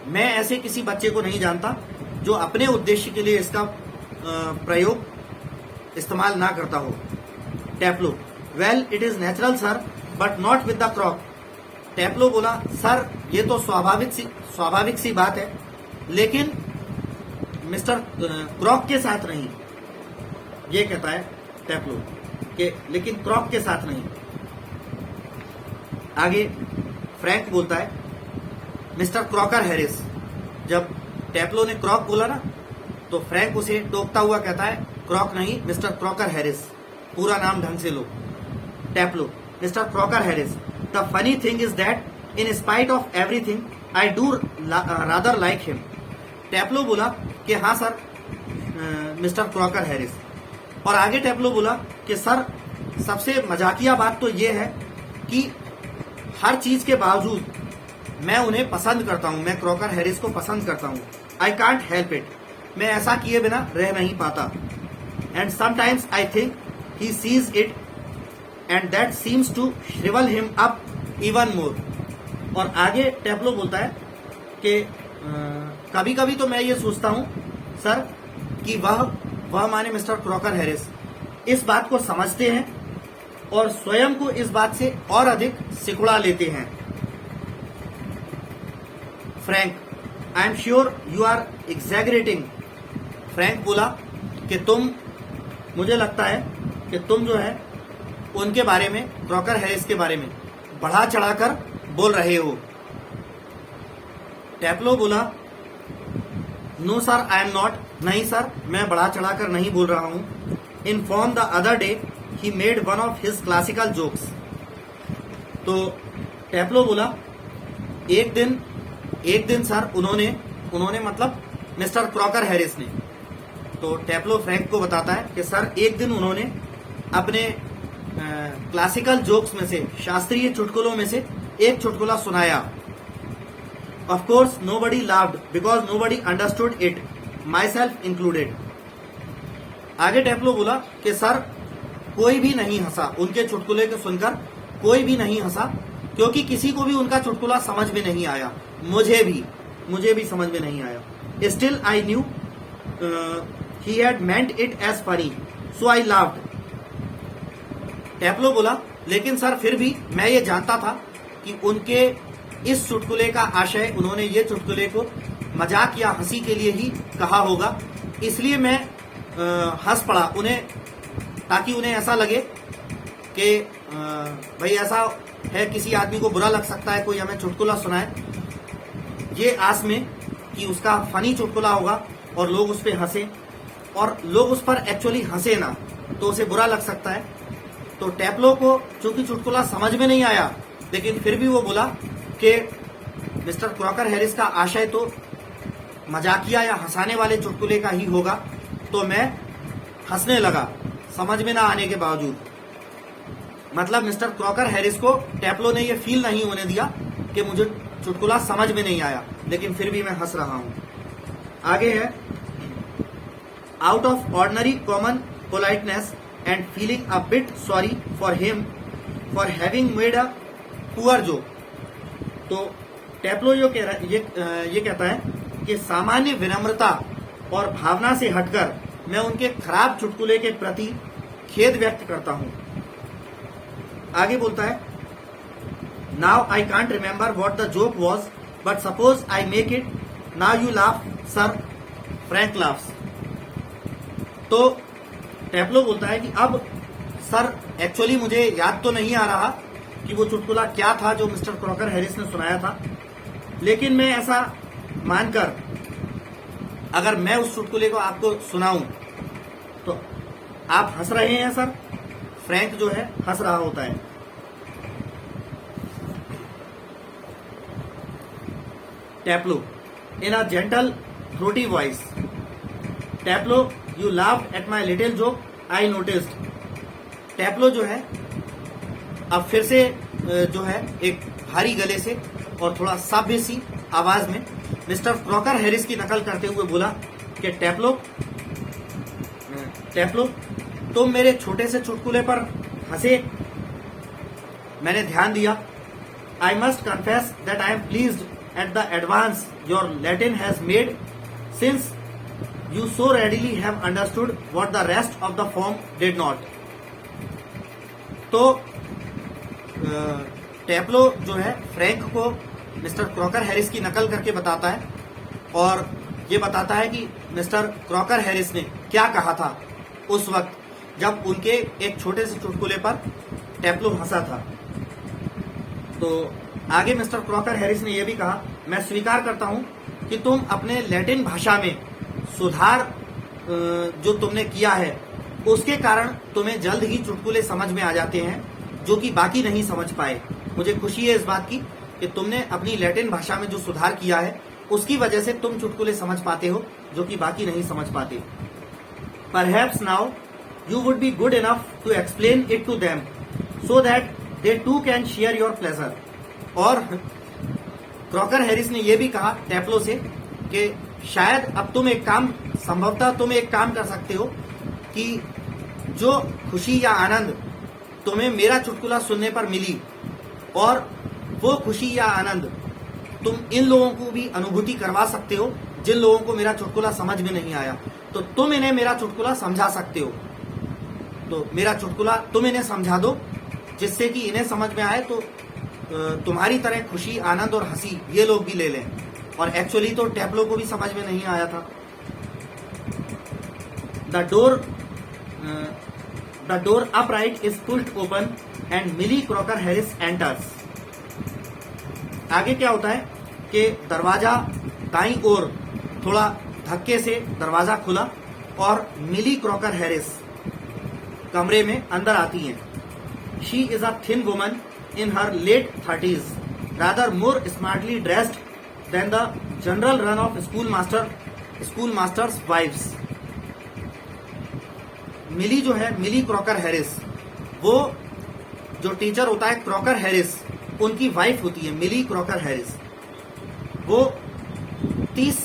मैं ऐसे किसी बच्चे को नहीं जानता जो अपने उद्देश्य के लिए इसका प्रयोग इस्तेमाल ना करता हो। Taplow, well it is natural sir but not with the Crock. Taplow बोला, सर ये तो स्वाभाविक सी बात है, लेकिन मिस्टर क्रॉक के साथ नहीं। ये कहता है टैपलो कि लेकिन क्रॉक के साथ नहीं। आगे फ्रैंक बोलता है, मिस्टर क्रॉकर हैरिस। जब टैपलो ने क्रॉक बोला ना, तो फ्रैंक उसे टोकता हुआ कहता है, क्रॉक नहीं, मिस्टर क्रॉकर हैरिस, पूरा नाम ढंग से लो। Taplow, mister Crocker Harris, the funny thing is that in spite of everything I do rather like him. Taplow बोला कि हाँ सर, मिस्टर क्रॉकर हैरिस। और आगे टैपलो बोला कि सर सबसे मजाकिया बात तो ये है कि हर चीज के बावजूद मैं उन्हें पसंद करता हूं, मैं क्रॉकर हैरिस को पसंद करता हूं। आई कांट हेल्प इट, मैं ऐसा किए बिना रह नहीं पाता। And sometimes I think he sees it and that seems to shrivel him up even more. और आगे टैपलो बोलता है कि कभी कभी तो मैं ये सोचता हूं सर कि वह माने मिस्टर क्रॉकर हैरिस इस बात को समझते हैं और स्वयं को इस बात से और अधिक सिकुड़ा लेते हैं। Frank, I am sure you are exaggerating. Frank बोला कि मुझे लगता है कि तुम जो है उनके बारे में, क्रॉकर हैरिस के बारे में बढ़ा चढ़ाकर बोल रहे हो। टैपलो बोला, no sir I am not, नहीं सर मैं बढ़ा चढ़ाकर नहीं बोल रहा हूं। In form the other day he made one of his classical jokes. तो टेप्लो बोला एक दिन सर उन्होंने मतलब मिस्टर क्रॉकर हैरिस ने, तो टेप्लो फ्रैंक को बताता है कि सर एक दिन उन्होंने अपने क्लासिकल जोक्स में से, शास्त्रीय चुटकुलों में से एक चुटकुला सुनाया। Of course nobody laughed because nobody understood it, my self included. आगे टेप्लो बोला कि सर कोई भी नहीं हंसा, उनके चुटकुले को सुनकर कोई भी नहीं हंसा, क्योंकि किसी को भी उनका चुटकुला समझ में नहीं आया, मुझे भी समझ में नहीं आया। Still I knew he had meant it as funny, so I laughed. Taplow बोला लेकिन सर फिर भी मैं ये जानता था कि उनके इस चुटकुले का आशय, उन्होंने ये चुटकुले को मजाक या हंसी के लिए ही कहा होगा, इसलिए मैं हंस पड़ा उन्हें, ताकि उन्हें ऐसा लगे कि भाई ऐसा है किसी आदमी को बुरा लग सकता है कोई हमें चुटकुला सुनाए, ये आस में कि उसका फनी चुटकुला होगा और लोग उस पर हंसे, और लोग उस पर एक्चुअली हंसे ना तो उसे बुरा लग सकता है। तो टेप्लो को चूंकि चुटकुला समझ में नहीं आया, लेकिन फिर भी वो बोला कि मिस्टर क्रॉकर हैरिस का आशय तो मजाकिया या हंसाने वाले चुटकुले का ही होगा, तो मैं हंसने लगा समझ में ना आने के बावजूद। मतलब मिस्टर क्रॉकर हैरिस को टेप्लो ने ये फील नहीं होने दिया कि मुझे चुटकुला समझ में नहीं आया, लेकिन फिर भी मैं हंस रहा हूं। आगे है, out of ordinary common politeness and feeling a bit sorry for him for having made a poor joke. तो टेप्लो ये कहता है कि सामान्य विनम्रता और भावना से हटकर मैं उनके खराब चुटकुले के प्रति खेद व्यक्त करता हूं। आगे बोलता है, now I can't remember what the joke was, but suppose I make it, now you laugh sir, Frank laughs. तो टेप्लो बोलता है कि अब सर एक्चुअली मुझे याद तो नहीं आ रहा कि वो चुटकुला क्या था जो मिस्टर क्रॉकर हैरिस ने सुनाया था, लेकिन मैं ऐसा मानकर अगर मैं उस चुटकुले को आपको सुनाऊं तो आप हंस रहे हैं सर। फ्रैंक जो है हंस रहा होता है। Taplow in a gentle throaty voice, Taplow you laughed at my little joke, I noticed. Taplow जो है अब फिर से जो है एक भारी गले से और थोड़ा सभ्य सी आवाज में मिस्टर क्रॉकर हैरिस की नकल करते हुए बोला कि टेप्लो तुम मेरे छोटे से चुटकुले पर हंसे, मैंने ध्यान दिया। I must confess that I am pleased at the advance your Latin has made, since you so readily have understood what the rest of the form did not। तो टेप्लो जो है फ्रैंक को मिस्टर क्रॉकर हैरिस की नकल करके बताता है और ये बताता है कि मिस्टर क्रॉकर हैरिस ने क्या कहा था उस वक्त जब उनके एक छोटे से चुटकुले पर टेप्लो हंसा था। तो आगे मिस्टर क्रॉकर हैरिस ने यह भी कहा, मैं स्वीकार करता हूं कि तुम अपने लैटिन भाषा में सुधार जो तुमने किया है उसके कारण तुम्हें जल्द ही चुटकुले समझ में आ जाते हैं जो कि बाकी नहीं समझ पाए। मुझे खुशी है इस बात की कि तुमने अपनी लैटिन भाषा में जो सुधार किया है उसकी वजह से तुम चुटकुले समझ पाते हो जो कि बाकी नहीं समझ पाते। Perhaps now you would be good enough to explain it to them so that they too can share your pleasure. और क्रॉकर हैरिस ने यह भी कहा टेप्लो से कि शायद अब संभवतः तुम एक काम कर सकते हो कि जो खुशी या आनंद तुम्हें मेरा चुटकुला सुनने पर मिली और वो खुशी या आनंद तुम इन लोगों को भी अनुभूति करवा सकते हो जिन लोगों को मेरा चुटकुला समझ में नहीं आया। तो तुम इन्हें मेरा चुटकुला समझा सकते हो, तो मेरा चुटकुला तुम इन्हें समझा दो जिससे कि इन्हें समझ में आए, तो तुम्हारी तरह खुशी आनंद और हंसी ये लोग भी ले लें। और एक्चुअली तो टेप्लो को भी समझ में नहीं आया था। The door up right is pushed open and Millie Crocker Harris enters. आगे क्या होता है कि दरवाजा दाईं ओर थोड़ा धक्के से दरवाजा खुला और मिली क्रॉकर हैरिस कमरे में अंदर आती हैं। She is a thin woman in her late 30s, rather more smartly dressed than the general run of school masters wives. Millie जो है, मिली क्रॉकर हैरिस, वो जो टीचर होता है क्रॉकर हैरिस, उनकी वाइफ होती है मिली क्रॉकर हैरिस। वो 30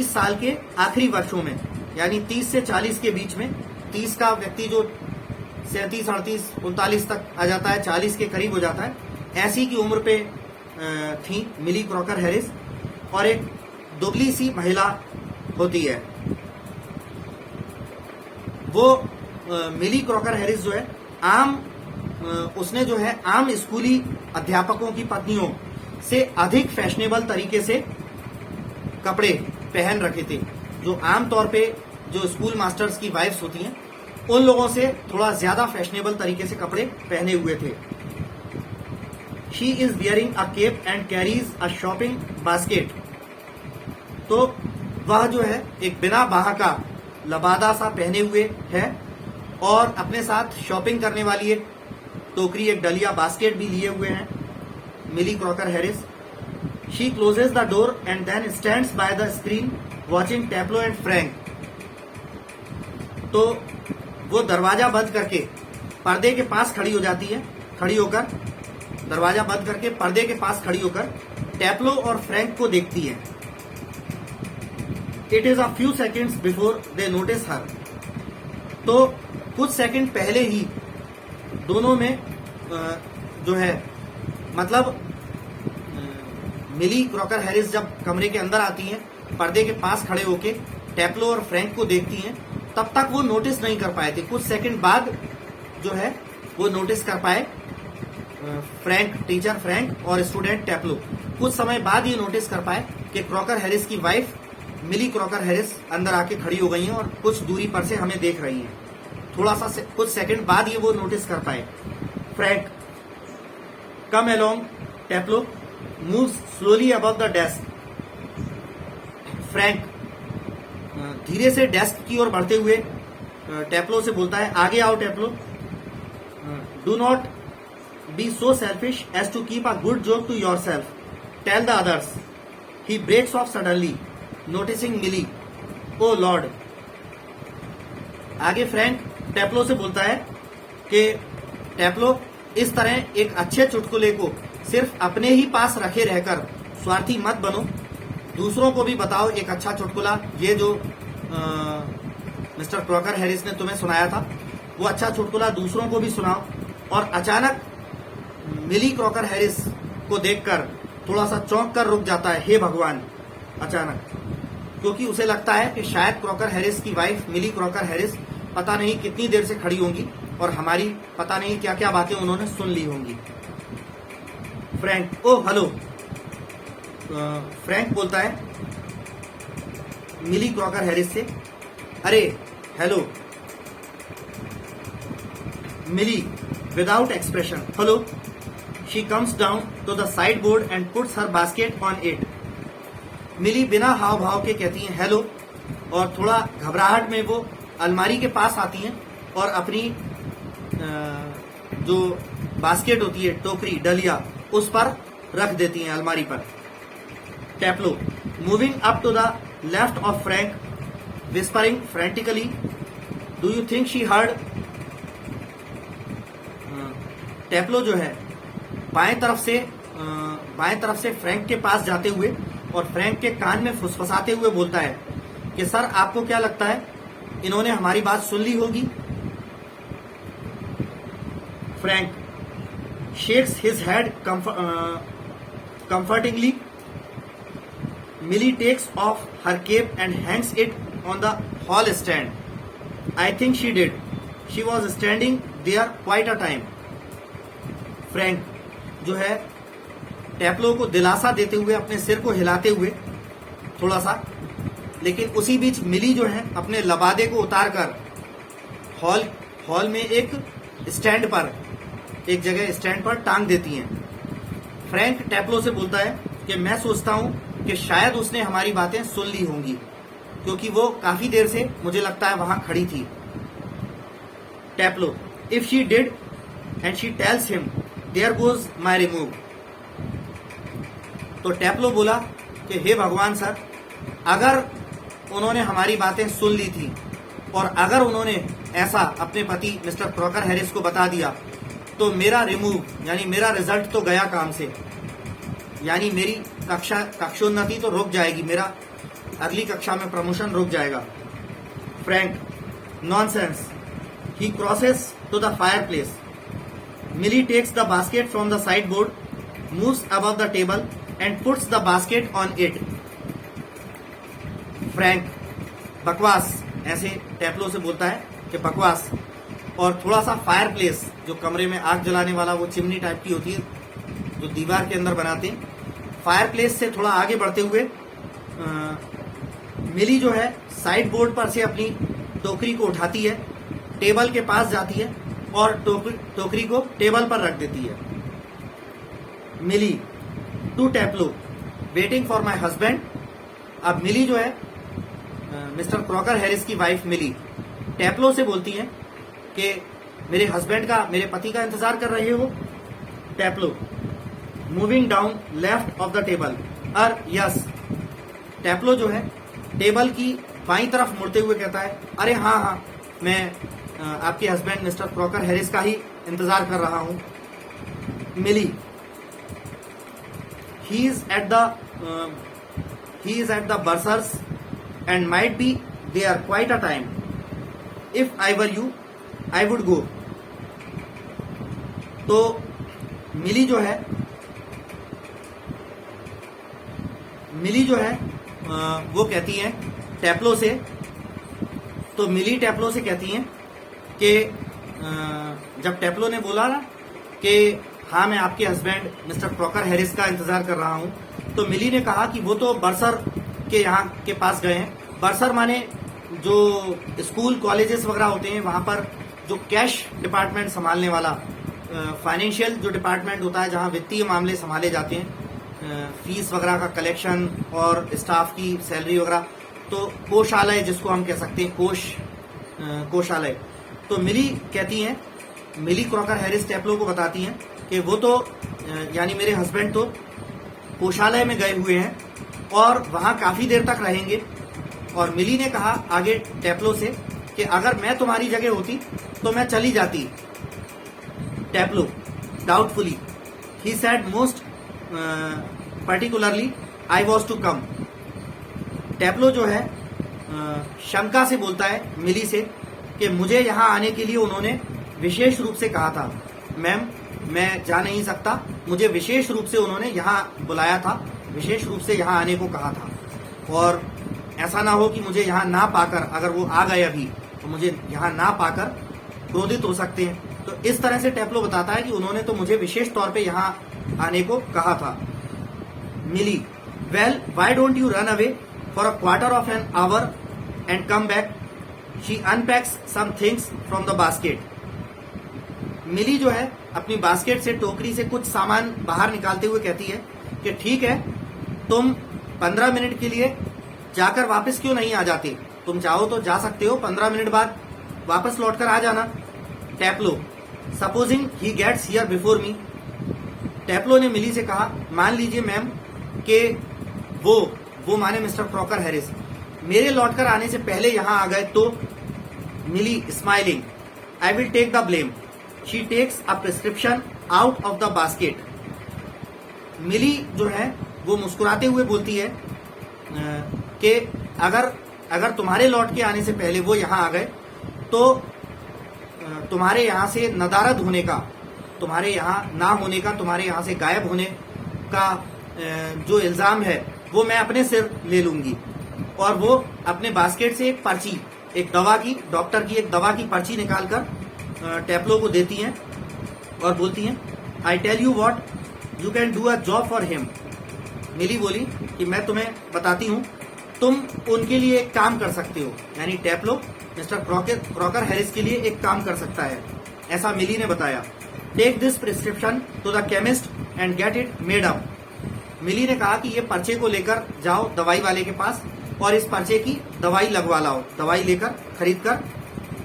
साल के आखिरी वर्षों में, यानी 30 से 40 के बीच में, 30 का व्यक्ति जो 37, 38, 39 तक आ जाता है, 40 के करीब हो जाता है, ऐसी की उम्र पे थी मिली क्रॉकर हैरिस। और एक दुबली सी महिला होती है। वो मिली क्रॉकर हैरिस जो है उसने जो है आम स्कूली अध्यापकों की पत्नियों से अधिक फैशनेबल तरीके से कपड़े पहन रखे थे। जो आम तौर पे जो स्कूल मास्टर्स की वाइफ्स होती हैं, उन लोगों से थोड़ा ज्यादा फैशनेबल तरीके से कपड़े पहने हुए थे। She is wearing a cape and carries a shopping basket. तो वह जो है एक बिना बाह का लबादा सा पहने हुए है और अपने साथ शॉपिंग करने वाली एक टोकरी, एक डलिया, बास्केट भी लिए हुए हैं Millie Crocker Harris. She closes the door and then stands by the screen watching Taplow and Frank. तो वो दरवाजा बंद करके पर्दे के पास खड़ी हो जाती है, खड़ी होकर दरवाजा बंद करके पर्दे के पास खड़ी होकर टैप्लो और फ्रैंक को देखती है। It is a few seconds before they notice her. तो कुछ सेकंड पहले ही दोनों में जो है, मतलब मिली क्रॉकर हैरिस जब कमरे के अंदर आती हैं, पर्दे के पास खड़े होके टैप्लो और फ्रैंक को देखती हैं, तब तक वो नोटिस नहीं कर पाए थे। कुछ सेकंड बाद जो है वो नोटिस कर पाए फ्रैंक, टीचर फ्रैंक और स्टूडेंट टैप्लो। कुछ समय बाद ये नोटिस कर पाए कि क्रॉकर हैरिस की वाइफ मिली क्रॉकर हैरिस अंदर आके खड़ी हो गई हैं और कुछ दूरी पर से हमें देख रही हैं। थोड़ा सा कुछ सेकंड बाद ये वो नोटिस कर पाए। Frank, come along Taplow moves slowly above the desk. Frank धीरे से डेस्क की ओर बढ़ते हुए टैप्लो से बोलता है, आगे आओ Taplow. Do not be so selfish as to keep a good joke to yourself, tell the others. He breaks off suddenly noticing Millie, oh lord. आगे फ्रैंक टैप्लो से बोलता है कि टैप्लो, इस तरह एक अच्छे चुटकुले को सिर्फ अपने ही पास रखे रहकर स्वार्थी मत बनो, दूसरों को भी बताओ एक अच्छा चुटकुला। ये जो मिस्टर क्रॉकर हैरिस ने तुम्हें सुनाया था, वो अच्छा चुटकुला दूसरों को भी सुनाओ। और अचानक मिली क्रॉकर हैरिस को देखकर थोड़ा सा चौंक कर रुक जाता है, हे भगवान, अचानक, क्योंकि उसे लगता है कि शायद क्रॉकर हैरिस की वाइफ मिली क्रॉकर हैरिस पता नहीं कितनी देर से खड़ी होंगी और हमारी पता नहीं क्या क्या बातें उन्होंने सुन ली होंगी। फ्रैंक, ओ हेलो। फ्रैंक बोलता है मिली क्रॉकर हैरिस से, अरे hello. Millie without expression, hello. She comes down to the side board and puts her basket on it. Millie बिना हाव भाव के कहती हैं हेलो, और थोड़ा घबराहट में वो अलमारी के पास आती हैं और अपनी जो बास्केट होती है, टोकरी, डलिया, उस पर रख देती हैं अलमारी पर। Taplow moving up to the left of Frank whispering frantically, do you think she heard. Taplow जो है बाएं तरफ से फ्रैंक के पास जाते हुए और फ्रैंक के कान में फुसफुसाते हुए बोलता है कि सर, आपको क्या लगता है इन्होंने हमारी बात सुन ली होगी। Frank shakes his head comfortingly. Millie takes off her cape and hangs it on the hall stand. I think she did. She was standing there quite a time. Frank जो है टैप्लो को दिलासा देते हुए, अपने सिर को हिलाते हुए थोड़ा सा, लेकिन उसी बीच मिली जो है अपने लबादे को उतारकर हॉल में एक जगह स्टैंड पर टांग देती हैं। फ्रैंक टैप्लो से बोलता है कि मैं सोचता हूं कि शायद उसने हमारी बातें सुन ली होंगी, क्योंकि वो काफी देर से मुझे लगता है वहां खड़ी थी। Taplow, if she did and she tells him there goes my remove. तो टैप्लो बोला कि हे भगवान सर, अगर उन्होंने हमारी बातें सुन ली थी और अगर उन्होंने ऐसा अपने पति मिस्टर क्रॉकर हैरिस को बता दिया तो मेरा रिमूव यानी मेरा रिजल्ट तो गया काम से, यानी मेरी कक्षोन्नति तो रुक जाएगी, मेरा अगली कक्षा में प्रमोशन रुक जाएगा। Frank, nonsense. He crosses to the fireplace. Millie takes the basket from the side board, moves above the table and puts the basket on it. Frank, बकवास, ऐसे टैप्लो से बोलता है कि बकवास। और थोड़ा सा फायर प्लेस, जो कमरे में आग जलाने वाला वो चिमनी टाइप की होती है जो दीवार के अंदर बनाते हैं, फायर प्लेस से थोड़ा आगे बढ़ते हुए मिली जो है साइड बोर्ड पर से अपनी टोकरी को उठाती है, टेबल के पास जाती है और टोकरी को टेबल पर रख देती है। Millie to Taplow, waiting for my husband. अब मिली जो है मिस्टर क्रॉकर हैरिस की वाइफ मिली टैप्लो से बोलती है कि मेरे हस्बैंड का, मेरे पति का इंतजार कर रहे हो। Taplow, moving down left of the table. Yes. Taplow जो है टेबल की बाईं तरफ मुड़ते हुए कहता है, अरे हाँ हाँ, मैं आपके हस्बैंड मिस्टर क्रॉकर हैरिस का ही इंतजार कर रहा हूं। Millie, he is at the bursar's and might be there quite a time. If I were you, I would go. तो मिली जो है वो कहती है टैप्लो से, तो मिली टैप्लो से कहती है कि जब टैप्लो ने बोला ना कि हाँ मैं आपके हस्बैंड मिस्टर क्रॉकर हैरिस का इंतजार कर रहा हूं, तो मिली ने कहा कि वो तो बर्सर के यहाँ के पास गए हैं। बर्सर माने जो स्कूल कॉलेजेस वगैरह होते हैं वहां पर जो कैश डिपार्टमेंट संभालने वाला, फाइनेंशियल जो डिपार्टमेंट होता है जहां वित्तीय मामले संभाले जाते हैं, फीस वगैरह का कलेक्शन और स्टाफ की सैलरी वगैरह, तो कोषालय जिसको हम कह सकते हैं, कोषालय। तो मिली कहती हैं, मिली क्रॉकर हैरिस टैप्लो को बताती हैं कि वो तो यानी मेरे हस्बैंड तो कोषालय में गए हुए हैं और वहां काफी देर तक रहेंगे। और मिली ने कहा आगे टैप्लो से कि अगर मैं तुम्हारी जगह होती तो मैं चली जाती। Taplow doubtfully, he said most particularly I was to come. Taplow जो है शंका से बोलता है मिली से कि मुझे यहां आने के लिए उन्होंने विशेष रूप से कहा था। मैम, मैं जा नहीं सकता, मुझे विशेष रूप से उन्होंने यहाँ बुलाया था, विशेष रूप से यहाँ आने को कहा था। और ऐसा ना हो कि मुझे यहाँ ना पाकर, अगर वो आ गए अभी तो मुझे यहाँ ना पाकर क्रोधित हो सकते हैं। तो इस तरह से टैप्लो बताता है कि उन्होंने तो मुझे विशेष तौर पे यहाँ आने को कहा था। Millie, well why don't you run away for a quarter of an hour and come back. She unpacks some things from the basket. Millie जो है अपनी बास्केट से, टोकरी से कुछ सामान बाहर निकालते हुए कहती है कि ठीक है, तुम 15 मिनट के लिए जाकर वापस क्यों नहीं आ जाते, तुम चाहो तो जा सकते हो, 15 मिनट बाद वापस लौटकर आ जाना। Taplow, supposing he gets here before me. Taplow ने मिली से कहा, मान लीजिए मैम कि वो माने मिस्टर क्रॉकर हैरिस मेरे लौटकर आने से पहले यहां आ गए तो। Millie smiling, I will take the blame. She takes a prescription out of the basket. Millie जो है वो मुस्कुराते हुए बोलती है कि अगर तुम्हारे लौट के आने से पहले वो यहाँ आ गए तो तुम्हारे यहाँ से नदारद होने का, तुम्हारे यहाँ ना होने का, तुम्हारे यहाँ से गायब होने का जो इल्जाम है वो मैं अपने सिर ले लूंगी। और वो अपने बास्केट से एक पर्ची, एक दवा की, डॉक्टर की एक दवा की पर्ची निकालकर टैप्लो को देती हैं और बोलती हैं, I tell you what, you can do a job for him. Millie बोली कि मैं तुम्हें बताती हूँ, तुम उनके लिए एक काम कर सकते हो, यानी टैप्लो मिस्टर क्रॉकर हैरिस के लिए एक काम कर सकता है, ऐसा मिली ने बताया। Take this prescription to the chemist and get it made up. Millie ने कहा कि ये पर्चे को लेकर जाओ दवाई वाले के पास और इस पर्चे की दवाई लगवा लाओ, दवाई लेकर खरीद कर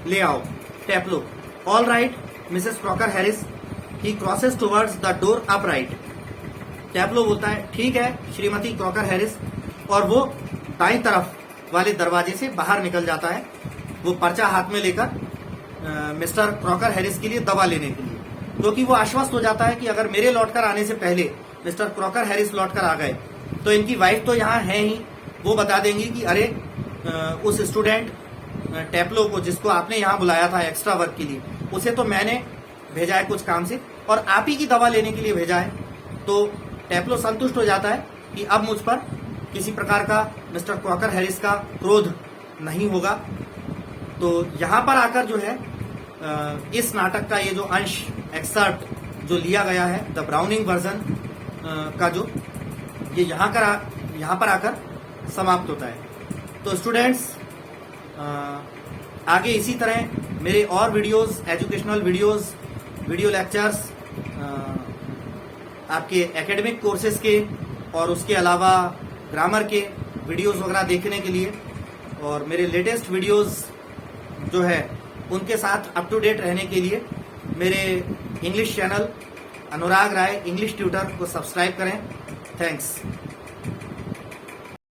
ले आओ। Taplow, all right missus Crocker Harris, he crosses towards the door upright. Taplow बोलता है ठीक है श्रीमती क्रॉकर हैरिस, और वो दाईं तरफ वाले दरवाजे से बाहर निकल जाता है, वो पर्चा हाथ में लेकर मिस्टर क्रॉकर हैरिस के लिए दवा लेने के लिए, क्योंकि वो आश्वस्त हो जाता है कि अगर मेरे लौटकर आने से पहले मिस्टर क्रॉकर हैरिस लौटकर आ गए तो इनकी वाइफ तो यहाँ है ही, वो बता देंगी कि अरे उस स्टूडेंट टेप्लो को जिसको आपने यहाँ बुलाया था एक्स्ट्रा वर्क के लिए, उसे तो मैंने भेजा है कुछ काम से और आप ही की दवा लेने के लिए भेजा है। तो टेप्लो संतुष्ट हो जाता है कि अब मुझ पर किसी प्रकार का मिस्टर क्रॉकर हैरिस का क्रोध नहीं होगा। तो यहाँ पर आकर जो है इस नाटक का ये जो अंश एक्सर्ट जो लिया गया है द ब्राउनिंग वर्जन का जो ये यहाँ पर आकर समाप्त होता है। तो स्टूडेंट्स आगे इसी तरह मेरे और videos, educational videos, video lectures आपके एकेडमिक कोर्सेज के और उसके अलावा ग्रामर के वीडियोस वगैरह देखने के लिए और मेरे लेटेस्ट वीडियोस जो है उनके साथ अप टू डेट रहने के लिए मेरे इंग्लिश चैनल अनुराग राय इंग्लिश ट्यूटर को सब्सक्राइब करें। थैंक्स।